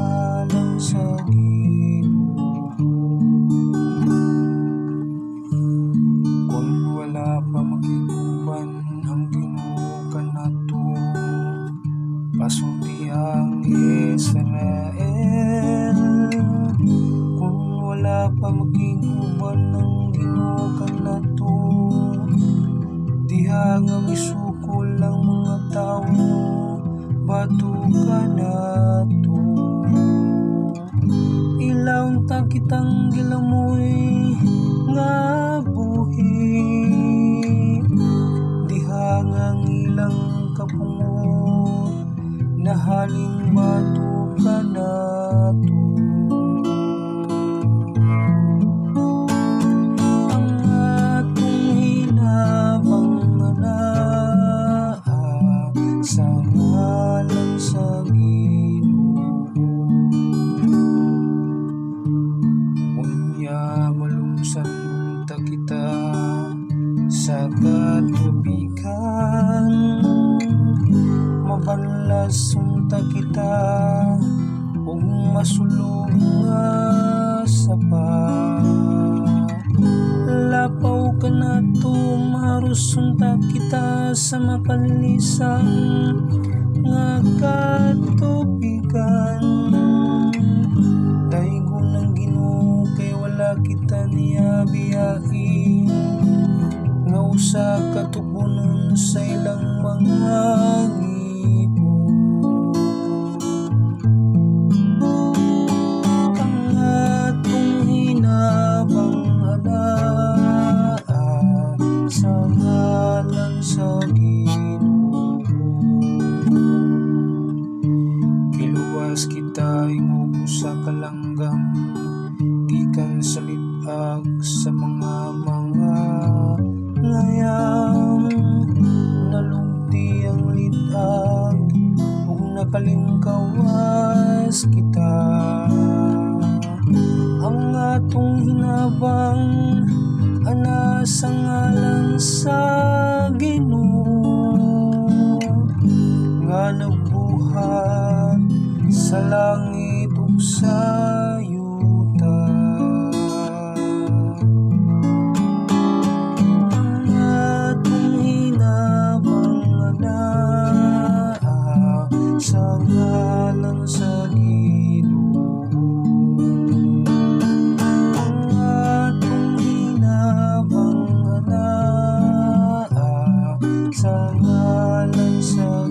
ngalan sa Ginoo. Kung wala pa makiguban ang Ginoo kanato, pasulti ang Israel. Kung wala pa makiguban ang Ginoo kanato, diha nga misukol ang mga tawo, bato kanato. Ilaw ta kitang gilamoy nga buhi, diha nga ilang kapungot, nahaling bato kanato. Ang atong hinabang anaa sa ngalan sa Ginoo. Unya malumsan ta kita sa katubigan, mabanlas unta kita ug masulong nga sapa. Lapaw kanato maharus unta kita sa mapalisan nga katubigan. Daigon ng Ginoo kay wala kita niya biyain, nga usa katubunon sa ilang mga ngipon. Ang atong hinabang anaa sa ngalan sa Ginoo. Kiluwas kita ingog sa kalanggang, gikan sa litag sa mga ngayang. Nalugti ang litag ug nakalingkawas kita. Ang atong hinabang ana sa ngalan sa Ginoo, nga nagbuhat sa langit ug sa yuta. Ang atong hinabang anaa sa ngalan sa Ginoo. Ang atong hinabang anaa sa ngalan sa